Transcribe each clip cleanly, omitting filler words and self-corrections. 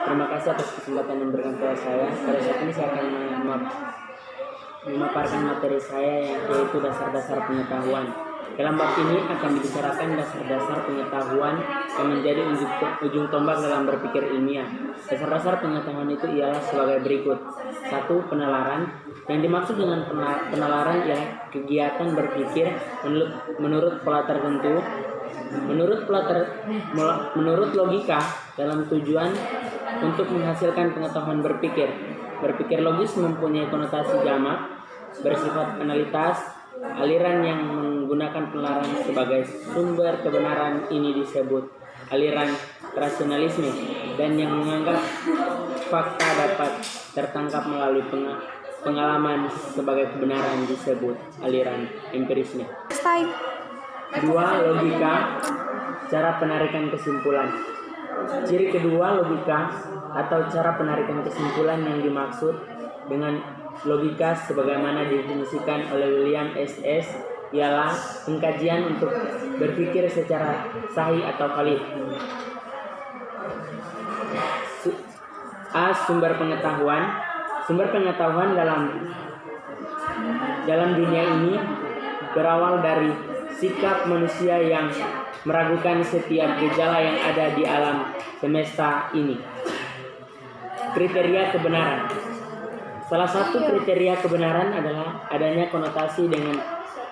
Terima kasih atas kesempatan yang diberikan kepada saya. Pada saat ini saya akan memaparkan materi saya yaitu dasar-dasar pengetahuan. Dalam bab ini akan dibicarakan dasar-dasar pengetahuan yang menjadi ujung tombak dalam berpikir ilmiah. Dasar-dasar pengetahuan itu ialah sebagai berikut. 1. Penalaran. Yang dimaksud dengan penalaran ialah kegiatan berpikir menurut pola tertentu, menurut logika dalam tujuan untuk menghasilkan pengetahuan berpikir. Berpikir logis mempunyai konotasi jamak, bersifat analitas. Aliran yang menggunakan penalaran sebagai sumber kebenaran ini disebut aliran rasionalisme, dan yang menganggap fakta dapat tertangkap melalui pengalaman sebagai kebenaran disebut aliran empirisme. 2. Logika, cara penarikan kesimpulan. Ciri kedua logika atau cara penarikan kesimpulan yang dimaksud dengan logika sebagaimana didefinisikan oleh William S.S. ialah pengkajian untuk berpikir secara sahih atau valid. Sumber pengetahuan. Sumber pengetahuan dalam dunia ini berawal dari sikap manusia yang meragukan setiap gejala yang ada di alam semesta ini. Kriteria kebenaran. Salah satu kriteria kebenaran adalah adanya konotasi dengan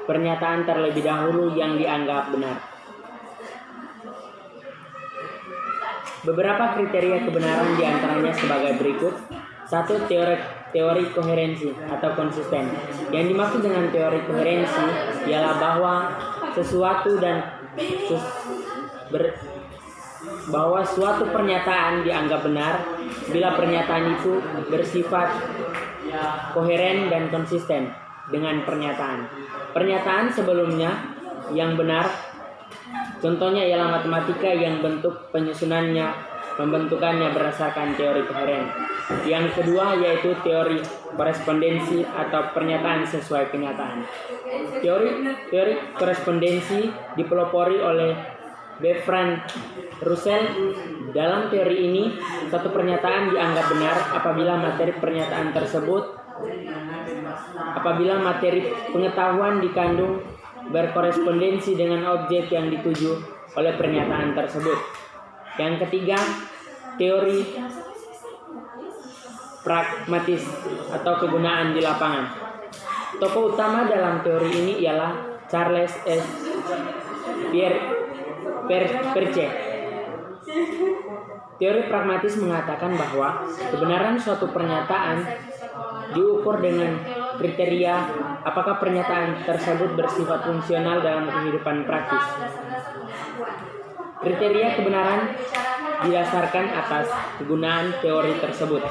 pernyataan terlebih dahulu yang dianggap benar. Beberapa kriteria kebenaran diantaranya sebagai berikut. 1. Teori koherensi atau konsisten. Yang dimaksud dengan teori koherensi ialah bahwa bahwa suatu pernyataan dianggap benar bila pernyataan itu bersifat koheren dan konsisten dengan pernyataan sebelumnya yang benar. Contohnya ialah matematika yang bentuk pembentukannya berdasarkan teori koheren. Yang kedua yaitu teori korespondensi atau pernyataan sesuai kenyataan. Teori korespondensi dipelopori oleh Bertrand Russell. Dalam teori ini, satu pernyataan dianggap benar apabila materi pengetahuan dikandung berkorespondensi dengan objek yang dituju oleh pernyataan tersebut. Yang ketiga, teori pragmatis atau kegunaan di lapangan. Tokoh utama dalam teori ini ialah Charles S. Peirce. Teori pragmatis mengatakan bahwa kebenaran suatu pernyataan diukur dengan kriteria apakah pernyataan tersebut bersifat fungsional dalam kehidupan praktis. Kriteria kebenaran didasarkan atas kegunaan teori tersebut.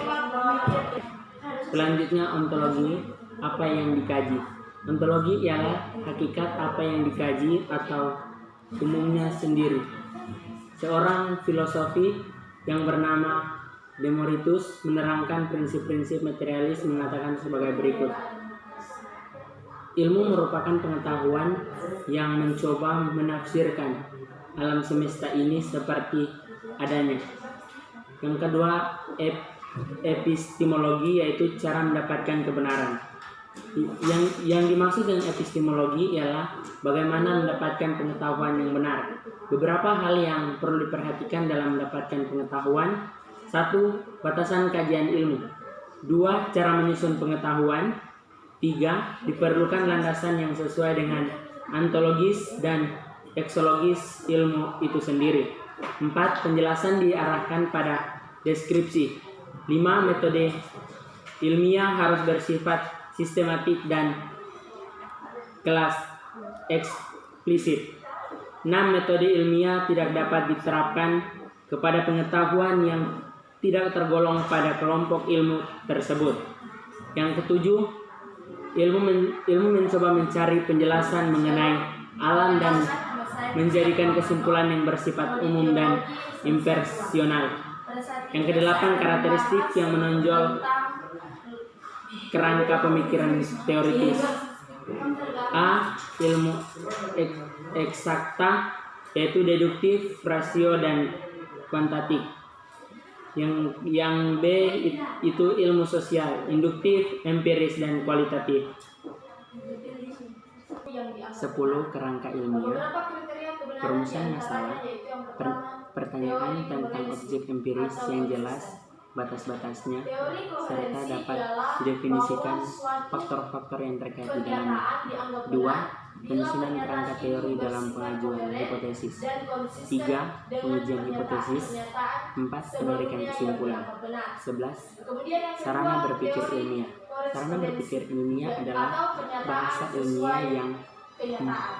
Selanjutnya, ontologi, apa yang dikaji. Ontologi ialah hakikat apa yang dikaji atau umumnya sendiri. Seorang filosofi yang bernama Demoritus menerangkan prinsip-prinsip materialis mengatakan sebagai berikut. Ilmu merupakan pengetahuan yang mencoba menafsirkan alam semesta ini seperti adanya. Yang kedua, epistemologi, yaitu cara mendapatkan kebenaran. Yang dimaksud dengan epistemologi ialah bagaimana mendapatkan pengetahuan yang benar. Beberapa hal yang perlu diperhatikan dalam mendapatkan pengetahuan. 1. Batasan kajian ilmu. 2. Cara menyusun pengetahuan. 3. Diperlukan landasan yang sesuai dengan ontologis dan eksologis ilmu itu sendiri. 4. Penjelasan diarahkan pada deskripsi. 5. Metode ilmiah harus bersifat sistematik dan kelas eksplisit. 6. Metode ilmiah tidak dapat diterapkan kepada pengetahuan yang tidak tergolong pada kelompok ilmu tersebut. Yang ketujuh, ilmu mencoba mencari penjelasan mengenai alam dan menjadikan kesimpulan yang bersifat umum dan impersonal. Yang kedelapan, karakteristik yang menonjol kerangka pemikiran teoritis. A. Ilmu eksakta, yaitu deduktif, rasio, dan kuantitatif. Yang B itu ilmu sosial, induktif, empiris, dan kualitatif. 10. Kerangka ilmiah. Perumusan masalah, pertanyaan tentang objek empiris yang jelas, batas-batasnya, serta dapat didefinisikan faktor-faktor yang terkait di dalamnya. 2. Penyusunan kerangka teori dalam pengajuan hipotesis. 3. Pengujian hipotesis. 4. Penarikan kesimpulan. 11. Sarana berpikir ilmiah. Sarana berpikir ilmiah adalah bahasa ilmiah yang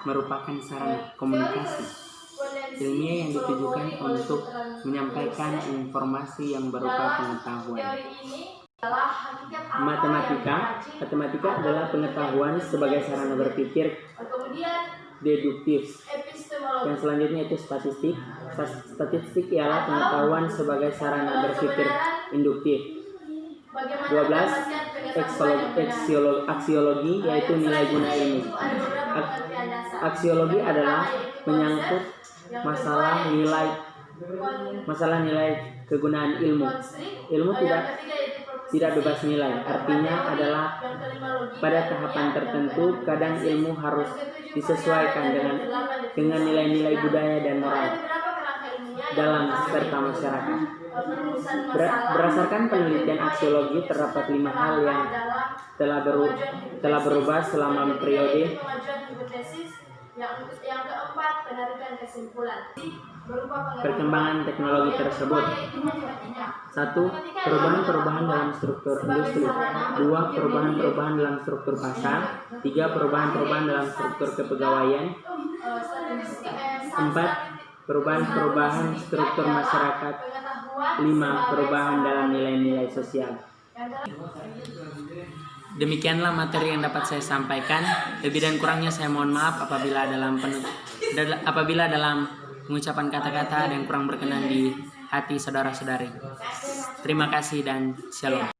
merupakan sarana komunikasi ilmiah yang ditujukan untuk menyampaikan informasi yang berupa pengetahuan. Matematika adalah pengetahuan sebagai sarana berpikir deduktif. Yang selanjutnya itu statistik. Statistik ialah pengetahuan sebagai sarana berpikir induktif. 12. Aksiologi yaitu nilai guna ilmu. Aksiologi adalah menyangkut masalah nilai kegunaan ilmu. Ilmu tidak bebas nilai. Artinya adalah pada tahapan tertentu kadang ilmu harus disesuaikan dengan nilai-nilai budaya dan moral dalam serta masyarakat. Berdasarkan penelitian aksiologi terdapat 5 hal yang telah berubah selama periode. Yang keempat, penarikan kesimpulan. Perkembangan teknologi tersebut. 1. Perubahan-perubahan dalam struktur industri. 2. Perubahan-perubahan dalam struktur pasar. 3. Perubahan-perubahan dalam struktur kepegawaian. 4. Perubahan-perubahan struktur masyarakat. 5. Perubahan dalam nilai-nilai sosial. Demikianlah materi yang dapat saya sampaikan. Lebih dan kurangnya saya mohon maaf apabila dalam pengucapan kata-kata ada yang kurang berkenan di hati saudara-saudari. Terima kasih dan shalom.